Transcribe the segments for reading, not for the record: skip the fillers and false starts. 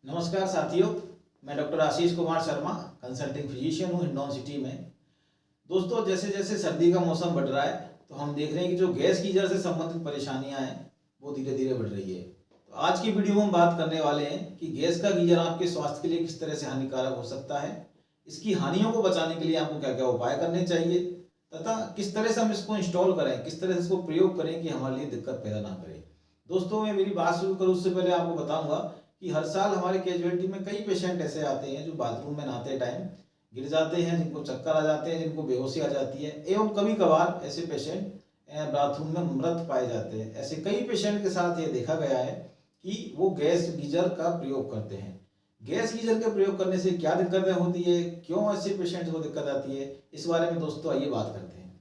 नमस्कार साथियों, मैं doctor Ashish Kumar Sharma consulting physician हूँ हिंडौन सिटी में। दोस्तों, जैसे जैसे सर्दी का मौसम बढ़ रहा है तो हम देख रहे हैं कि जो गैस गीजर से संबंधित परेशानियां हैं वो धीरे धीरे बढ़ रही है। तो आज की वीडियो में हम बात करने वाले हैं कि गैस का गीजर आपके स्वास्थ्य के लिए किस तरह से हानिकारक हो सकता है, इसकी हानियों को बचाने के लिए आपको क्या क्या उपाय करने चाहिए तथा किस तरह से हम इसको इंस्टॉल करें, किस तरह से इसको प्रयोग करें कि हमारे लिए दिक्कत पैदा ना करे। दोस्तों, मैं मेरी बात शुरू करूँ उससे पहले आपको बताऊंगा कि हर साल हमारे कैजुअलिटी में कई पेशेंट ऐसे आते हैं जो बाथरूम में नहाते टाइम गिर जाते हैं, जिनको चक्कर आ जाते हैं, जिनको बेहोशी आ जाती है एवं कभी कभार ऐसे पेशेंट बाथरूम में मृत पाए जाते हैं। ऐसे कई पेशेंट के साथ ये देखा गया है कि वो गैस गीजर का प्रयोग करते हैं। गैस गीजर के प्रयोग करने से क्या दिक्कतें होती है, क्यों ऐसे पेशेंट को दिक्कत आती है, इस बारे में दोस्तों आइए बात करते हैं।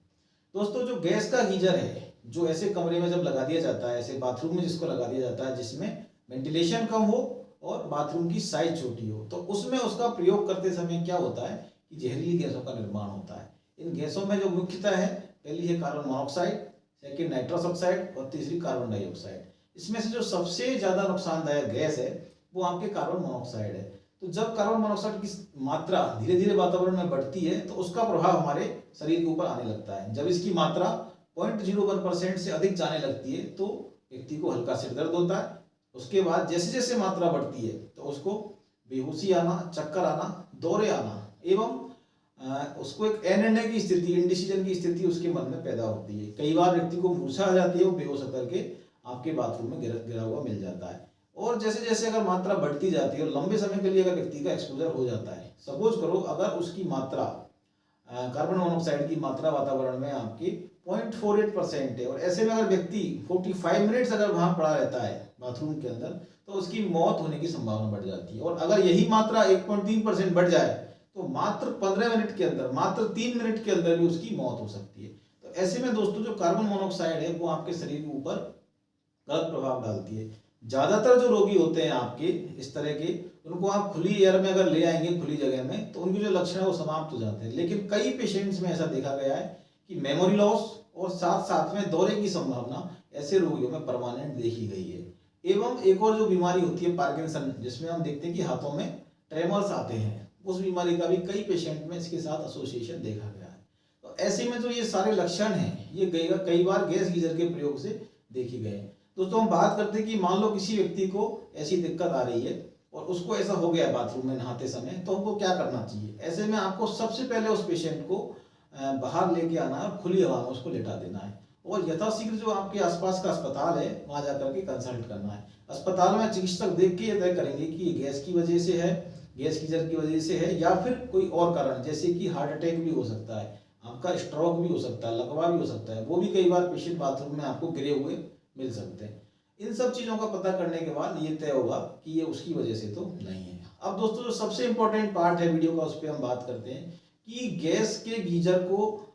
दोस्तों, जो गैस का गीजर है जो ऐसे कमरे में जब लगा दिया जाता है, ऐसे बाथरूम में जिसको लगा दिया जाता है जिसमें वेंटिलेशन कम हो और बाथरूम की साइज छोटी हो, तो उसमें उसका प्रयोग करते समय क्या होता है कि जहरीली गैसों का निर्माण होता है। इन गैसों में जो मुख्यतः है, पहली है carbon monoxide, second nitrous oxide और तीसरी कार्बन डाइऑक्साइड। इसमें से जो सबसे ज्यादा नुकसानदायक गैस है वो आपके कार्बन मोनोऑक्साइड है। तो जब कार्बन मोनोऑक्साइड की मात्रा धीरे धीरे वातावरण में बढ़ती है तो उसका प्रभाव हमारे शरीर के ऊपर आने लगता है। जब इसकी मात्रा 0.01% से अधिक जाने लगती है तो व्यक्ति को हल्का सिर दर्द होता है। उसके बाद जैसे जैसे मात्रा बढ़ती है तो उसको बेहोशी आना, चक्कर आना, दौरे आना एवं उसको एक अनिर्णय की स्थिति, इंडिसीजन की स्थिति उसके मन में पैदा होती है। कई बार व्यक्ति को मूर्छा आ जाती है, वो बेहोश होकर के आपके बाथरूम में गिरा हुआ मिल जाता है। और जैसे जैसे अगर मात्रा बढ़ती जाती है और लंबे समय के लिए अगर व्यक्ति का एक्सपोजर हो जाता है, सपोज करो अगर उसकी मात्रा कार्बन मोनोऑक्साइड की मात्रा वातावरण में आपकी 0.48% है और ऐसे में अगर व्यक्ति 45 मिनट्स अगर वहां पड़ा रहता है बाथरूम के अंदर तो उसकी मौत होने की संभावना बढ़ जाती है। और अगर यही मात्रा 1.3% बढ़ जाए तो मात्र 15 मिनट के अंदर, मात्र 3 मिनट के अंदर भी उसकी मौत हो सकती है। तो ऐसे में दोस्तों, जो कार्बन मोनोऑक्साइड है वो आपके शरीर के ऊपर गलत प्रभाव डालती है। ज्यादातर जो रोगी होते हैं आपके इस तरह के, उनको आप खुली एयर में अगर ले आएंगे, खुली जगह में, तो उनके जो लक्षण है वो समाप्त हो जाते हैं। लेकिन कई पेशेंट्स में ऐसा देखा गया है कि मेमोरी लॉस और साथ साथ में दौरे की संभावना ऐसे रोगियों में परमानेंट देखी गई है। एवं एक और जो बीमारी होती है पार्किंसन, जिसमें हम देखते हैं कि हाथों में ट्रेमर्स आते हैं, उस बीमारी का भी कई पेशेंट में इसके साथ एसोसिएशन देखा गया है। तो ऐसे में जो ये सारे लक्षण हैं ये कई बार गैस गीजर के प्रयोग से देखे गए हैं। दोस्तों, हम बात करते हैं कि मान लो किसी व्यक्ति को ऐसी दिक्कत आ रही है और उसको ऐसा हो गया बाथरूम में नहाते समय, तो हमको क्या करना चाहिए। ऐसे में आपको सबसे पहले उस पेशेंट को बाहर लेके आना है और खुली हवा में उसको लेटा देना है और यथाशीघ्र जो आपके आसपास का अस्पताल है वहां जाकर के कंसल्ट करना है। अस्पताल में चिकित्सक देख के ये तय करेंगे कि ये गैस की वजह से है, गैस गीजर की वजह से है या फिर कोई और कारण, जैसे कि हार्ट अटैक भी हो सकता है, आपका स्ट्रोक भी हो सकता है, लकवा भी हो सकता है। वो भी कई बार पेशेंट बाथरूम में आपको गिरे हुए मिल सकते हैं। इन सब चीजों का पता करने के बाद ये तय होगा कि ये उसकी वजह से तो नहीं है। अब दोस्तों, जो सबसे इंपॉर्टेंट पार्ट है वीडियो का, उस पर हम बात करते हैं कि गैस के गीजर को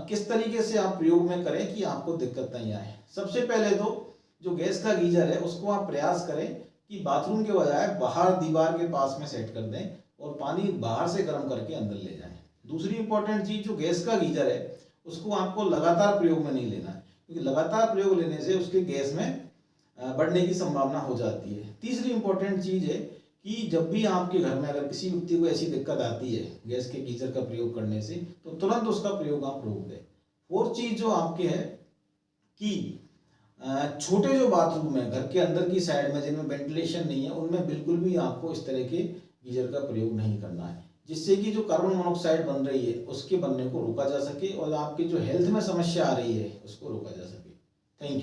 किस तरीके से आप प्रयोग में करें कि आपको दिक्कत नहीं आए। सबसे पहले तो जो गैस का गीजर है उसको आप प्रयास करें कि बाथरूम के बजाय बाहर दीवार के पास में सेट कर दें और पानी बाहर से गर्म करके अंदर ले जाएं। दूसरी इंपॉर्टेंट चीज, जो गैस का गीजर है उसको आपको लगातार प्रयोग में नहीं लेना है, क्योंकि लगातार प्रयोग लेने से उसके गैस में बढ़ने की संभावना हो जाती है। तीसरी इंपॉर्टेंट चीज है कि जब भी आपके घर में अगर किसी व्यक्ति को ऐसी दिक्कत आती है गैस के गीजर का प्रयोग करने से, तो तुरंत उसका प्रयोग आप रोक दें। फोर्थ चीज जो आपके है कि छोटे जो बाथरूम है घर के अंदर की साइड में जिनमें वेंटिलेशन नहीं है, उनमें बिल्कुल भी आपको इस तरह के गीजर का प्रयोग नहीं करना है, जिससे कि जो कार्बन मोनोऑक्साइड बन रही है उसके बनने को रोका जा सके और आपकी जो हेल्थ में समस्या आ रही है उसको रोका जा सके। Thank you.